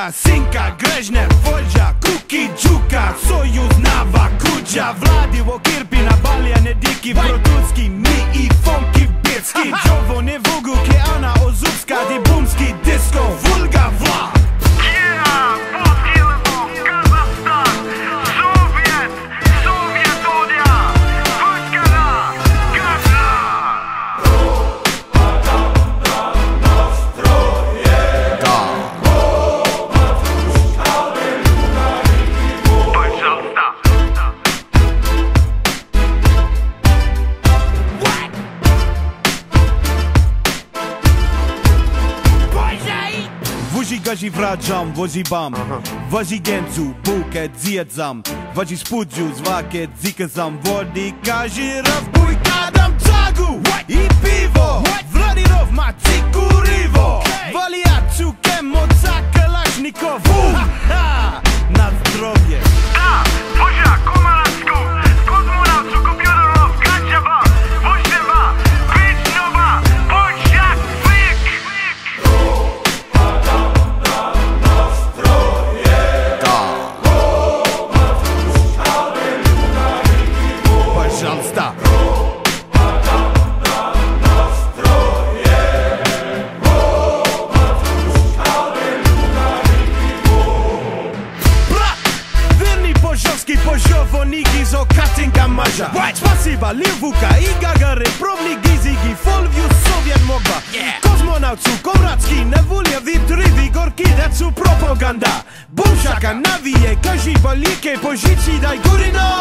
Luka, Sinka, Grezhnev, Volja, Kuki, Đuka, Sojuz, Nava, Kuđa, Vladivo, Kirpina, Balija, Nediki, Brodulski, Mi i Fonki, Birski, Jovo, Nevugu, Kleana, Ozubska, Dibumski, Disco, Vulga, Vla. Gazi wracam, wozi bam, wozi gencu, buket zjedzam, wozi spudziu, zwaket zikazam, wodi kaži rafbuj kadam cagu i piwo, Vladirov ma cikurivo, waliacu kemot za kalašnikov, na zdrowie. Da, Božja, Komaracku, Kozmonavcu, kompjuterov, Kačaba, Božneva, Vičnova, Božjak, Vik. Пожалуйста. Верни Пожовский, Пожовоники, Зокатинка, Мажа. Спасибо, Левука и Гагарин, Провники, Зиги, Фолвью, Совет Могба. Космонавцу, Комрадский, Невулья, Витриви, Горки, Децу, Пропаганда. Бушака, Навие, Кажи, Балике, Пожици, дай Гурино.